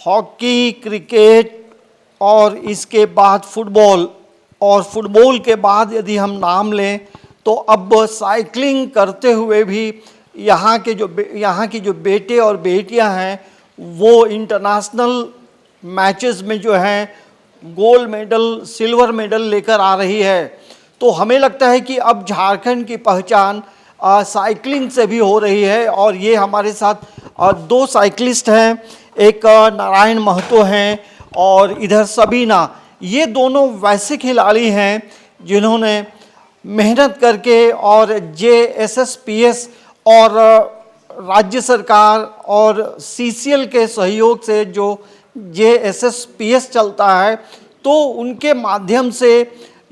Hockey, cricket और इसके बाद फुटबॉल, और फुटबॉल के बाद यदि हम नाम लें तो अब साइकिलिंग करते हुए भी यहाँ की जो बेटे और बेटियाँ हैं वो इंटरनेशनल मैचेस में जो हैं गोल्ड मेडल, सिल्वर मेडल लेकर आ रही है। तो हमें लगता है कि अब झारखंड की पहचान साइकिलिंग से भी हो रही है। और ये हमारे साथ दो साइकिलिस्ट हैं, एक नारायण महतो हैं और इधर सबीना। ये दोनों वैसे खिलाड़ी हैं जिन्होंने मेहनत करके और JSSPS और राज्य सरकार और CCL के सहयोग से जो JSSPS चलता है तो उनके माध्यम से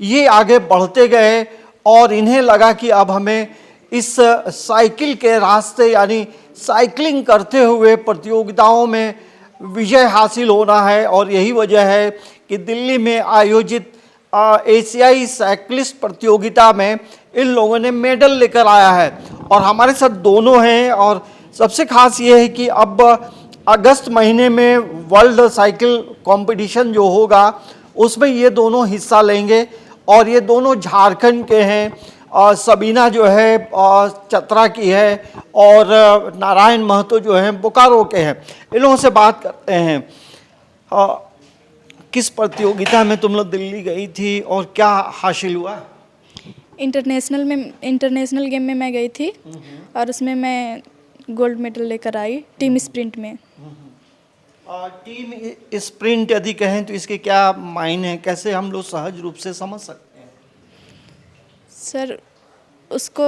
ये आगे बढ़ते गए और इन्हें लगा कि अब हमें इस साइकिल के रास्ते यानी साइकिलिंग करते हुए प्रतियोगिताओं में विजय हासिल होना है। और यही वजह है कि दिल्ली में आयोजित एशियाई साइकिलिस्ट प्रतियोगिता में इन लोगों ने मेडल लेकर आया है। और हमारे साथ दोनों हैं और सबसे खास ये है कि अब अगस्त महीने में वर्ल्ड साइकिल कंपटीशन जो होगा उसमें ये दोनों हिस्सा लेंगे और ये दोनों झारखंड के हैं। सबीना जो है चतरा की है और नारायण महतो जो है बोकारो के हैं। इन लोगों से बात करते हैं। किस प्रतियोगिता में तुम लोग दिल्ली गई थी और क्या हासिल हुआ? इंटरनेशनल गेम में मैं गई थी और उसमें मैं गोल्ड मेडल लेकर आई टीम स्प्रिंट में। टीम स्प्रिंट यदि कहें तो इसके क्या मायने हैं, कैसे हम लोग सहज रूप से समझ सकते हैं? सर, उसको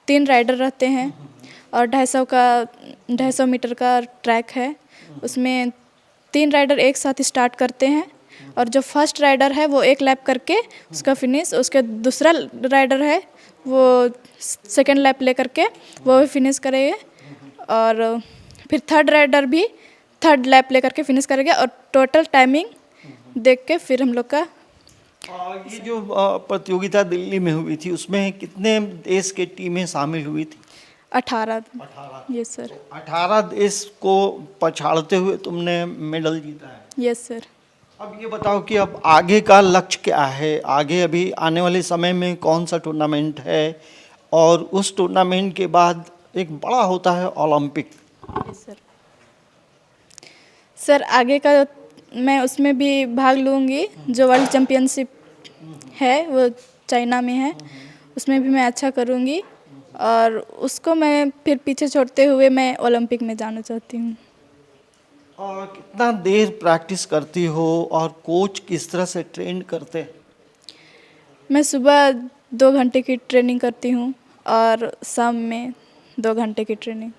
3 राइडर रहते हैं और 250 मीटर का ट्रैक है। उसमें 3 राइडर एक साथ स्टार्ट करते हैं और जो फर्स्ट राइडर है वो एक लैप करके उसका फिनिश, उसके दूसरा राइडर है वो सेकेंड लैप ले करके वो भी फिनिश करेंगे और फिर थर्ड राइडर भी थर्ड लैप ले करके फिनिश करेंगे और टोटल टाइमिंग देख के फिर हम लोग का ये जो प्रतियोगिता दिल्ली में हुई थी उसमें कितने देश के टीमें शामिल हुई थी? 18। Yes sir. 18 देश को पछाड़ते हुए तुमने मेडल जीता है। Yes sir. अब ये बताओ कि अब आगे का लक्ष्य क्या है? आगे अभी आने वाले समय में कौन सा टूर्नामेंट है और उस टूर्नामेंट के बाद एक बड़ा होता है ओलंपिक। Yes sir. सर, आगे का मैं उसमें भी भाग लूँगी। जो वर्ल्ड चैम्पियनशिप है वो चाइना में है, उसमें भी मैं अच्छा करूँगी और उसको मैं फिर पीछे छोड़ते हुए मैं ओलंपिक में जाना चाहती हूँ। और कितना देर प्रैक्टिस करती हो और कोच किस तरह से ट्रेन करते हैं? मैं सुबह 2 घंटे की ट्रेनिंग करती हूँ और शाम में 2 घंटे की ट्रेनिंग।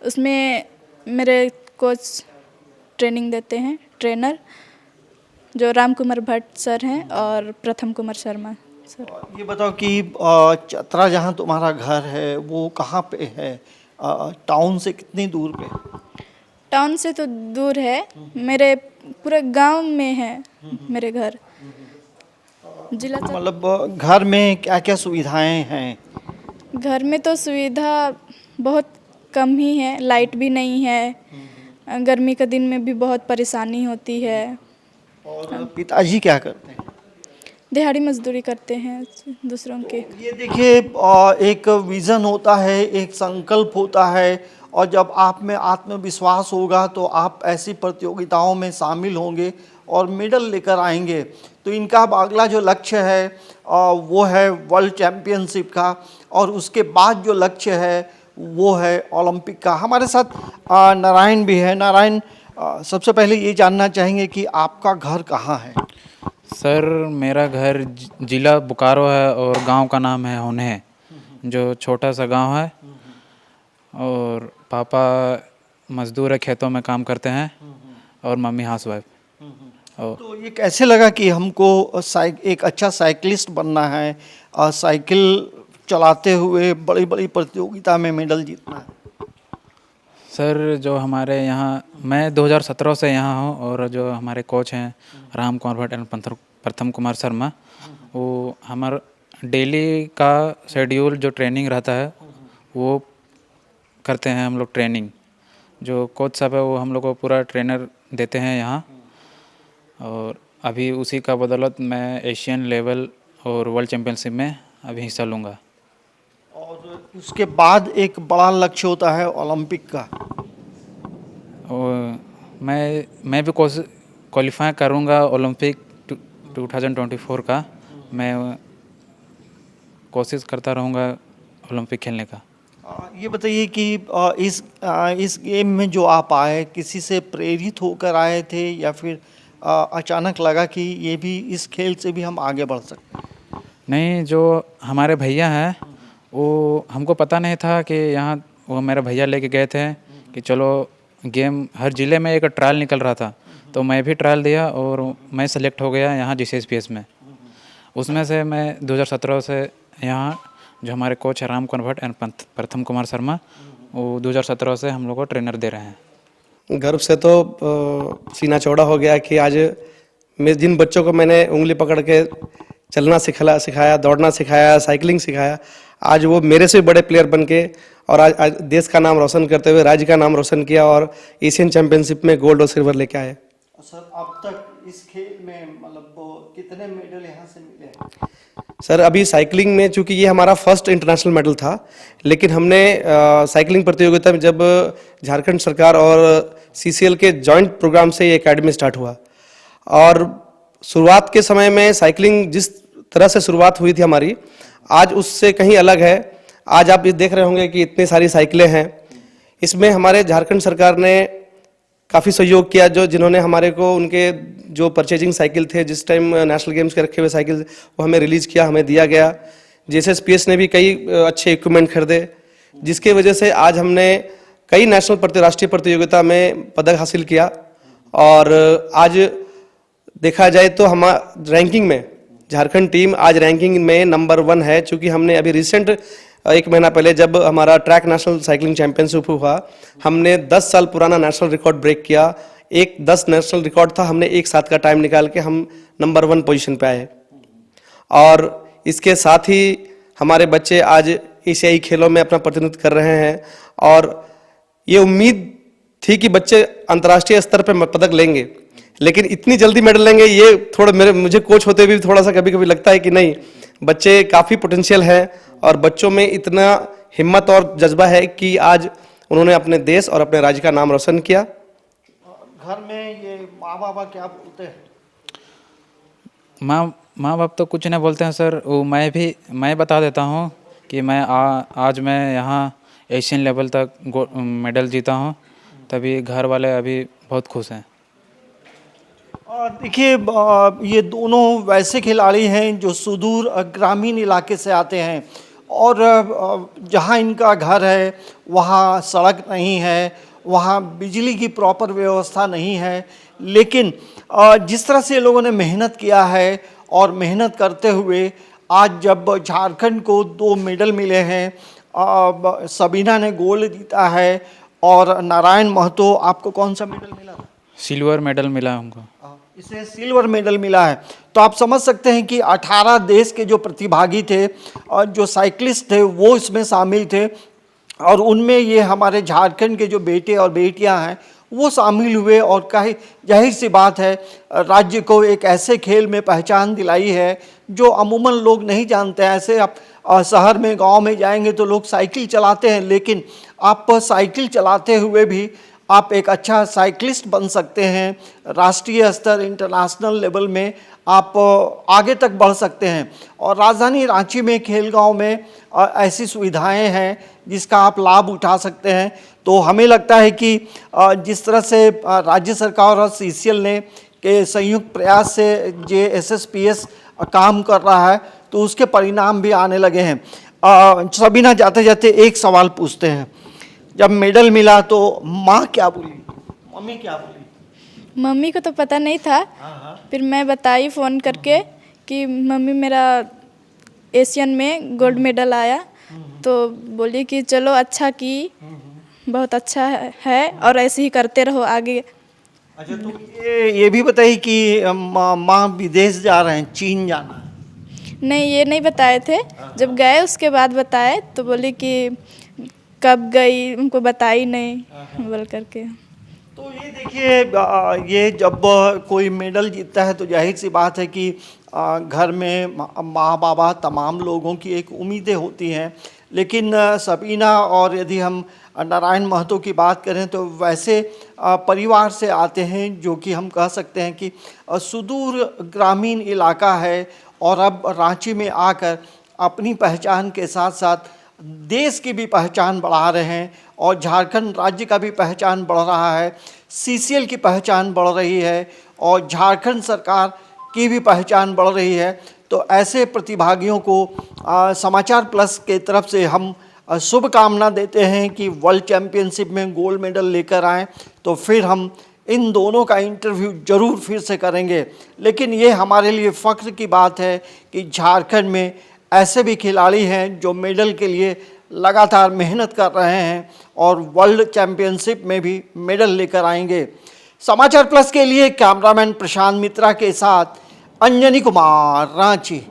उसमें मेरे कोच ट्रेनिंग देते हैं, ट्रेनर जो राम कुमार भट्ट सर हैं और प्रथम कुमार शर्मा सर। ये बताओ कि चतरा जहाँ तुम्हारा घर है वो कहाँ पे है? टाउन से कितनी दूर पे? टाउन से तो दूर है, मेरे पूरे गांव में है मेरे घर। जिला मतलब घर में क्या क्या सुविधाएं हैं? घर में तो सुविधा बहुत कम ही है, लाइट भी नहीं है, गर्मी के दिन में भी बहुत परेशानी होती है। और पिताजी क्या करते हैं? दिहाड़ी मजदूरी करते हैं दूसरों के। ये देखिए एक विज़न होता है, एक संकल्प होता है और जब आप में आत्मविश्वास होगा तो आप ऐसी प्रतियोगिताओं में शामिल होंगे और मेडल लेकर आएंगे। तो इनका अब अगला जो लक्ष्य है वो है वर्ल्ड चैम्पियनशिप का और उसके बाद जो लक्ष्य है वो है ओलंपिक का। हमारे साथ नारायण भी है। नारायण, सबसे पहले ये जानना चाहेंगे कि आपका घर कहाँ है? सर, मेरा घर जिला बोकारो है और गांव का नाम है होन्हे, जो छोटा सा गांव है। और पापा मजदूर है, खेतों में काम करते हैं और मम्मी हाउसवाइफ। तो ये कैसे लगा कि हमको एक अच्छा साइकिलिस्ट बनना है, साइकिल चलाते हुए बड़ी बड़ी प्रतियोगिता में मेडल जीतना है? सर, जो हमारे यहाँ मैं 2017 से यहाँ हूँ और जो हमारे कोच हैं राम कुमार भट्ट एंड प्रथम कुमार शर्मा, वो हमारा डेली का शेड्यूल जो ट्रेनिंग रहता है वो करते हैं हम लोग ट्रेनिंग। जो कोच साहब है वो हम लोग को पूरा ट्रेनर देते हैं यहाँ, और अभी उसी का बदौलत मैं एशियन लेवल और वर्ल्ड चैम्पियनशिप में अभी हिस्सा लूँगा। और उसके बाद एक बड़ा लक्ष्य होता है ओलंपिक का। और मैं भी कोशिश क्वालिफाई करूँगा ओलंपिक 2024 का। मैं कोशिश करता रहूँगा ओलंपिक खेलने का। ये बताइए कि इस गेम में जो आप आए, किसी से प्रेरित होकर आए थे या फिर अचानक लगा कि ये भी इस खेल से भी हम आगे बढ़ सकते हैं? नहीं, जो हमारे भैया हैं वो हमको पता नहीं था कि यहाँ, वो मेरे भैया लेके गए थे कि चलो गेम, हर ज़िले में एक ट्रायल निकल रहा था, तो मैं भी ट्रायल दिया और मैं सेलेक्ट हो गया यहाँ GCSPS में। उसमें से मैं 2017 से यहाँ, जो हमारे कोच है राम कुमार भट्ट एंड प्रथम कुमार शर्मा, वो 2017 से हम लोग को ट्रेनर दे रहे हैं। गर्व से तो सीना चौड़ा हो गया कि आज मैं जिन बच्चों को मैंने उंगली पकड़ के चलना सिखाया, दौड़ना सिखाया, साइकिलिंग सिखाया, आज वो मेरे से बड़े प्लेयर बन के और आज देश का नाम रोशन करते हुए राज्य का नाम रोशन किया और एशियन चैंपियनशिप में गोल्ड और सिल्वर लेके आए। सर, अब तक इस खेल में मतलब कितने मेडल यहाँ से मिले? सर, अभी साइकिलिंग में, चूंकि ये हमारा फर्स्ट इंटरनेशनल मेडल था, लेकिन हमने साइकिलिंग प्रतियोगिता में जब झारखंड सरकार और CCL के जॉइंट प्रोग्राम से ये एकेडमी स्टार्ट हुआ, और शुरुआत के समय में साइकिलिंग जिस तरह से शुरुआत हुई थी हमारी, आज उससे कहीं अलग है। आज आप ये देख रहे होंगे कि इतनी सारी साइकिलें हैं। इसमें हमारे झारखंड सरकार ने काफ़ी सहयोग किया, जिन्होंने हमारे को उनके जो परचेजिंग साइकिल थे, जिस टाइम नेशनल गेम्स के रखे हुए साइकिल, वो हमें रिलीज़ किया, हमें दिया गया। GCSPS ने भी कई अच्छे इक्विपमेंट खरीदे, जिसके वजह से आज हमने कई नेशनल राष्ट्रीय प्रतियोगिता में पदक हासिल किया। और आज देखा जाए तो हम रैंकिंग में, झारखंड टीम आज रैंकिंग में नंबर 1 है, चूँकि हमने अभी रिसेंट 1 महीना पहले जब हमारा ट्रैक नेशनल साइकिलिंग चैंपियनशिप हुआ, हमने 10 साल पुराना नेशनल रिकॉर्ड ब्रेक किया। 10 नेशनल रिकॉर्ड था, हमने एक साथ का टाइम निकाल के हम नंबर 1 पोजीशन पे आए। और इसके साथ ही हमारे बच्चे आज एशियाई खेलों में अपना प्रतिनिधित्व कर रहे हैं, और ये उम्मीद थी कि बच्चे अंतर्राष्ट्रीय स्तर पर पदक लेंगे, लेकिन इतनी जल्दी मेडल लेंगे ये थोड़ा मुझे कोच होते भी थोड़ा सा कभी कभी लगता है कि नहीं, बच्चे काफ़ी पोटेंशियल हैं और बच्चों में इतना हिम्मत और जज्बा है कि आज उन्होंने अपने देश और अपने राज्य का नाम रोशन किया। घर में ये माँ बाबा क्या बोलते हैं? माँ बाप तो कुछ नहीं बोलते हैं सर। वो मैं बता देता हूँ कि आज मैं यहाँ एशियन लेवल तक मेडल जीता हूँ, तभी घर वाले अभी बहुत खुश हैं। देखिए, ये दोनों वैसे खिलाड़ी हैं जो सुदूर ग्रामीण इलाके से आते हैं, और जहाँ इनका घर है वहाँ सड़क नहीं है, वहाँ बिजली की प्रॉपर व्यवस्था नहीं है, लेकिन जिस तरह से लोगों ने मेहनत किया है और मेहनत करते हुए आज जब झारखंड को 2 मेडल मिले हैं, सबीना ने गोल्ड जीता है और नारायण महतो, आपको कौन सा मेडल मिला? सिल्वर मेडल मिला हमको। इसे सिल्वर मेडल मिला है। तो आप समझ सकते हैं कि 18 देश के जो प्रतिभागी थे और जो साइकिलिस्ट थे वो इसमें शामिल थे, और उनमें ये हमारे झारखंड के जो बेटे और बेटियां हैं वो शामिल हुए, और कहीं जाहिर सी बात है राज्य को एक ऐसे खेल में पहचान दिलाई है जो अमूमन लोग नहीं जानते हैं। ऐसे आप शहर में, गांव में जाएंगे तो लोग साइकिल चलाते हैं, लेकिन आप साइकिल चलाते हुए भी आप एक अच्छा साइकिलिस्ट बन सकते हैं। राष्ट्रीय स्तर, इंटरनेशनल लेवल में आप आगे तक बढ़ सकते हैं, और राजधानी रांची में खेलगांव में ऐसी सुविधाएं हैं जिसका आप लाभ उठा सकते हैं। तो हमें लगता है कि जिस तरह से राज्य सरकार और CCL ने के संयुक्त प्रयास से GCSPS काम कर रहा है, तो उसके परिणाम भी आने लगे हैं। सबीना, जाते जाते एक सवाल पूछते हैं, जब मेडल मिला तो माँ क्या बोली, मम्मी क्या बोली? मम्मी को तो पता नहीं था, फिर मैं बताई फ़ोन करके कि मम्मी मेरा एशियन में गोल्ड मेडल आया, तो बोली कि चलो अच्छा की, बहुत अच्छा है और ऐसे ही करते रहो आगे। अच्छा, तो ये भी बताइए कि माँ विदेश जा रहे हैं, चीन जाना है? नहीं, ये नहीं बताए थे, जब गए उसके बाद बताए, तो बोली कि कब गई उनको बताई नहीं बोल करके। तो ये देखिए ये जब कोई मेडल जीतता है तो जाहिर सी बात है कि घर में माँ बाबा तमाम लोगों की एक उम्मीदें होती हैं, लेकिन सबीना और यदि हम नारायण महतो की बात करें तो वैसे परिवार से आते हैं जो कि हम कह सकते हैं कि सुदूर ग्रामीण इलाका है, और अब रांची में आकर अपनी पहचान के साथ साथ देश की भी पहचान बढ़ा रहे हैं और झारखंड राज्य का भी पहचान बढ़ रहा है, सीसीएल की पहचान बढ़ रही है और झारखंड सरकार की भी पहचान बढ़ रही है। तो ऐसे प्रतिभागियों को समाचार प्लस के तरफ से हम शुभकामना देते हैं कि वर्ल्ड चैम्पियनशिप में गोल्ड मेडल लेकर आएँ। तो फिर हम इन दोनों का इंटरव्यू ज़रूर फिर से करेंगे, लेकिन ये हमारे लिए फ़ख्र की बात है कि झारखंड में ऐसे भी खिलाड़ी हैं जो मेडल के लिए लगातार मेहनत कर रहे हैं और वर्ल्ड चैम्पियनशिप में भी मेडल लेकर आएंगे। समाचार प्लस के लिए कैमरामैन प्रशांत मित्रा के साथ अंजनी कुमार, रांची।